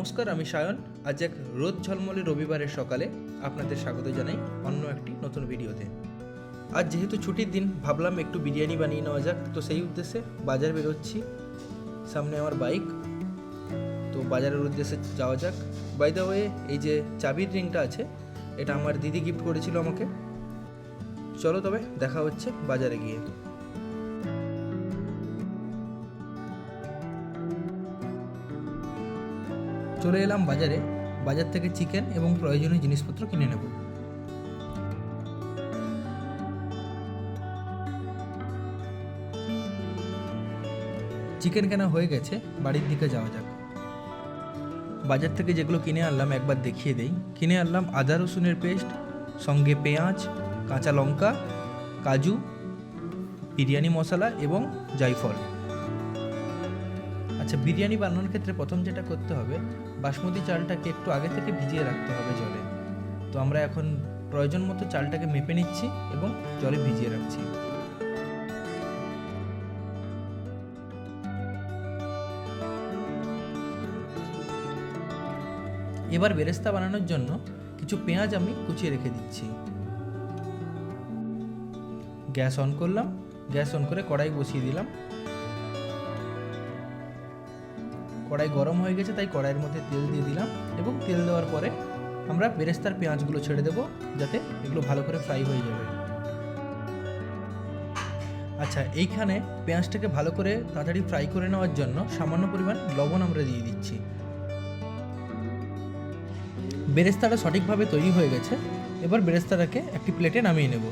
নমস্কার, আমি সায়ন। আজ এক রোদ ঝলমলে রবিবারের সকালে আপনাদের স্বাগত জানাই অন্য একটি নতুন ভিডিওতে। আজ যেহেতু ছুটির দিন, ভাবলাম একটু বিরিয়ানি বানিয়ে নেওয়া যাক। তো সেই উদ্দেশ্যে বাজার বেরোচ্ছি। সামনে আমার বাইক, তো বাজারের উদ্দেশ্যে যাওয়া যাক। বাই দ্য ওয়ে, এই যে চাবির রিংটা আছে, এটা আমার দিদি গিফট করেছিল আমাকে। চলো তবে দেখা হচ্ছে বাজারে গিয়ে। চলে এলাম বাজারে। বাজার থেকে চিকেন এবং প্রয়োজনীয় জিনিসপত্র কিনে নেব। চিকেন কেনা হয়ে গেছে, বাড়ির দিকে যাওয়া যাক। বাজার থেকে যেগুলো কিনে আনলাম একবার দেখিয়ে দেই। কিনে আনলাম আদা রসুনের পেস্ট, সঙ্গে পেঁয়াজ, কাঁচা লঙ্কা, কাজু, বিরিয়ানি মশলা এবং জায়ফল। আচ্ছা, বিরিয়ানি বানানোর ক্ষেত্রে প্রথম যেটা করতে হবে, বাসমতি চালটাকে একটু আগে থেকে ভিজিয়ে রাখতে হবে জলে। তো আমরা এখন প্রয়োজন মতো চালটাকে মেপে নিচ্ছি এবং জলে ভিজিয়ে রাখছি। এবার বেরেস্তা বানানোর জন্য কিছু পেঁয়াজ আমি কুচিয়ে রেখে দিচ্ছি। গ্যাস অন করলাম, গ্যাস অন করে কড়াই বসিয়ে দিলাম। কড়াই গরম হয়ে গেছে, তাই কড়াইয়ের মধ্যে তেল দিয়ে দিলাম এবং তেল দেওয়ার পরে আমরা বেরেস্তার পেঁয়াজগুলো ছেড়ে দেবো, যাতে এগুলো ভালো করে ফ্রাই হয়ে যাবে। আচ্ছা, এইখানে পেঁয়াজটাকে ভালো করে তাড়াতাড়ি ফ্রাই করে নেওয়ার জন্য সামান্য পরিমাণ লবণ আমরা দিয়ে দিচ্ছি। বেরেস্তাটা সঠিকভাবে তৈরি হয়ে গেছে। এবার বেরেস্তাটাকে একটি প্লেটে নামিয়ে নেব।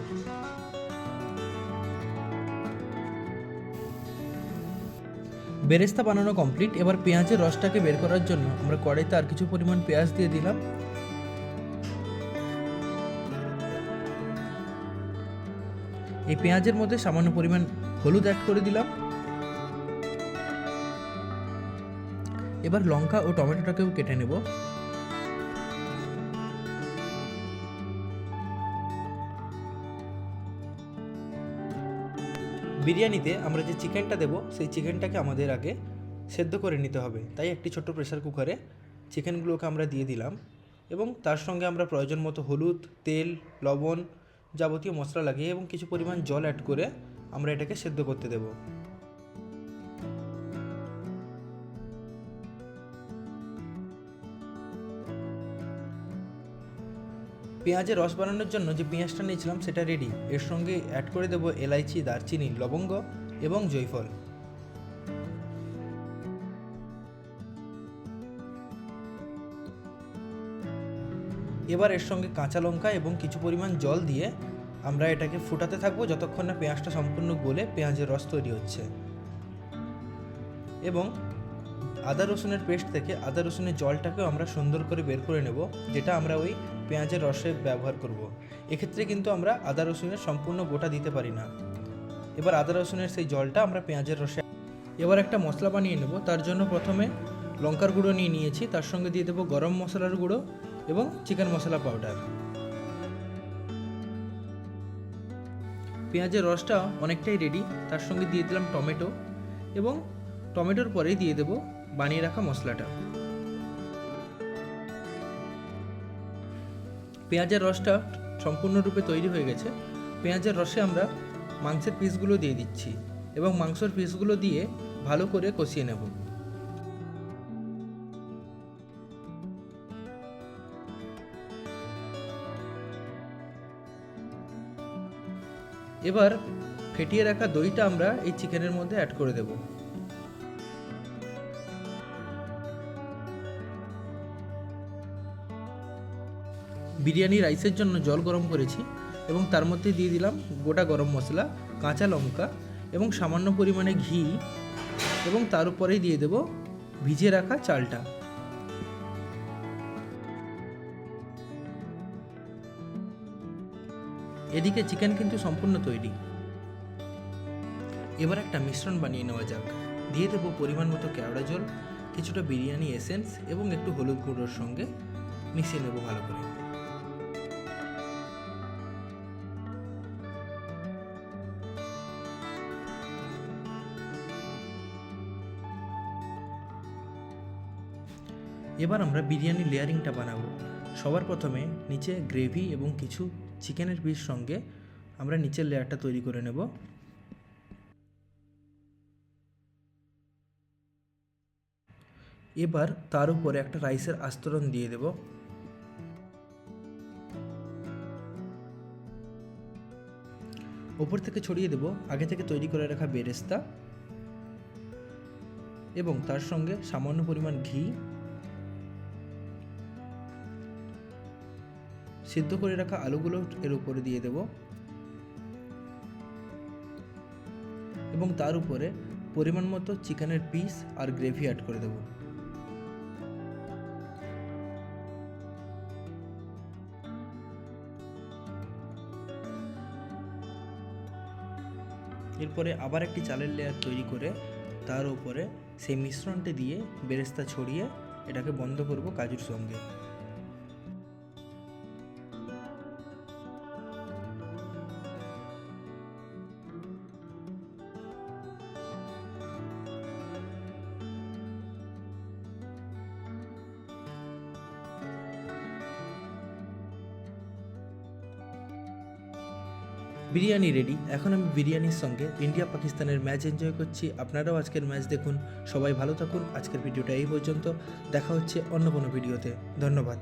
বেরেস্তা বানানো কমপ্লিট। এবার পেঁয়াজের রসটাকে বের করার জন্য আমরা কড়াইতে আর কিছু পরিমাণ পেঁয়াজ দিয়ে দিলাম। এই পেঁয়াজের মধ্যে সামান্য পরিমাণ হলুদ অ্যাড করে দিলাম। এবার লঙ্কা ও টমেটোটাকেও কেটে নেব। বিরিয়ানিতে আমরা যে চিকেনটা দেবো, সেই চিকেনটাকে আমাদের আগে সেদ্ধ করে নিতে হবে। তাই একটি ছোট্ট প্রেসার কুকারে চিকেনগুলোকে আমরা দিয়ে দিলাম এবং তার সঙ্গে আমরা প্রয়োজন মতো হলুদ, তেল, লবণ, যাবতীয় মশলা লাগিয়ে এবং কিছু পরিমাণ জল অ্যাড করে আমরা এটাকে সেদ্ধ করতে দেব। পেঁয়াজের রস বানানোর জন্য যে পেঁয়াজটা নিয়েছিলাম সেটা রেডি। এর সঙ্গে অ্যাড করে দেবো এলাইচি, দারচিনি, লবঙ্গ এবং জয়ফল। এবার এর সঙ্গে কাঁচা লঙ্কা এবং কিছু পরিমাণ জল দিয়ে আমরা এটাকে ফুটাতে থাকবো যতক্ষণ না পেঁয়াজটা সম্পূর্ণ গলে পেঁয়াজের রস তৈরি হচ্ছে। এবং আদা রসুনের পেস্ট থেকে আদা রসুনের জলটাকেও আমরা সুন্দর করে বের করে নেব, যেটা আমরা ওই পেঁয়াজের রসে ব্যবহার করব। এক্ষেত্রে কিন্তু আমরা আদা রসুনের সম্পূর্ণ গোটা দিতে পারি না। এবার আদা রসুনের সেই জলটা আমরা পেঁয়াজের রসে। এবার একটা মশলা বানিয়ে নেব। তার জন্য প্রথমে লঙ্কার গুঁড়ো নিয়ে নিয়েছি, তার সঙ্গে দিয়ে দেবো গরম মশলার গুঁড়ো এবং চিকেন মশলা পাউডার। পেঁয়াজের রসটা অনেকটাই রেডি। তার সঙ্গে দিয়ে দিলাম টমেটো এবং টমেটোর পরেই দিয়ে দেবো বানিয়ে রাখা মশলাটা। পেঁয়াজের রসটা সম্পূর্ণরূপে তৈরি হয়ে গেছে। পেঁয়াজের রসে আমরা মাংসের পিসগুলো দিয়ে দিচ্ছি এবং মাংসের পিসগুলো দিয়ে ভালো করে কষিয়ে নেব। এবার ফেটিয়ে রাখা দইটা আমরা এই চিকেনের মধ্যে অ্যাড করে দেব। বিরিয়ানি রাইসের জন্য জল গরম করেছি এবং তার মধ্যে দিয়ে দিলাম গোটা গরম মশলা, কাঁচা লঙ্কা এবং সামান্য পরিমাণে ঘি এবং তার উপরেই দিয়ে দেব ভিজিয়ে রাখা চালটা। এদিকে চিকেন কিন্তু সম্পূর্ণ তৈরি। এবার একটা মিশ্রণ বানিয়ে নেওয়া যাক। দিয়ে দেবো পরিমাণ মতো কেওড়া জল, কিছুটা বিরিয়ানি এসেন্স এবং একটু হলুদ গুঁড়োর সঙ্গে মিশিয়ে নেব ভালো করে। এবার আমরা বিরিয়ানি লেয়ারিংটা বানাবো। সবার প্রথমে নিচে গ্রেভি এবং কিছু চিকেনের পিস সঙ্গে আমরা নিচের লেয়ারটা তৈরি করে নেব। এবার তার উপরে একটা রাইসের আস্তরণ দিয়ে দেব। ওপর থেকে ছড়িয়ে দেব আগে থেকে তৈরি করে রাখা বেরেস্তা এবং তার সঙ্গে সামান্য পরিমাণ ঘি, সিদ্ধ করে রাখা আলুগুলো এর উপরে দিয়ে দেব এবং তার উপরে পরিমাণ মতো চিকেনের পিস আর গ্রেভি অ্যাড করে দেব। এরপরে আবার একটি চালের লেয়ার তৈরি করে তার উপরে সেই মিশ্রণটি দিয়ে বেরেস্তা ছড়িয়ে এটাকে বন্ধ করব কাজুর সঙ্গে। বিরিয়ানি রেডি। এখন আমি বিরিয়ানির সঙ্গে ইন্ডিয়া পাকিস্তানের ম্যাচ এনজয় করছি। আপনারাও আজকের ম্যাচ দেখুন। সবাই ভালো থাকুন। আজকের ভিডিওটা এই পর্যন্ত। দেখা হচ্ছে অন্য কোনো ভিডিওতে। ধন্যবাদ।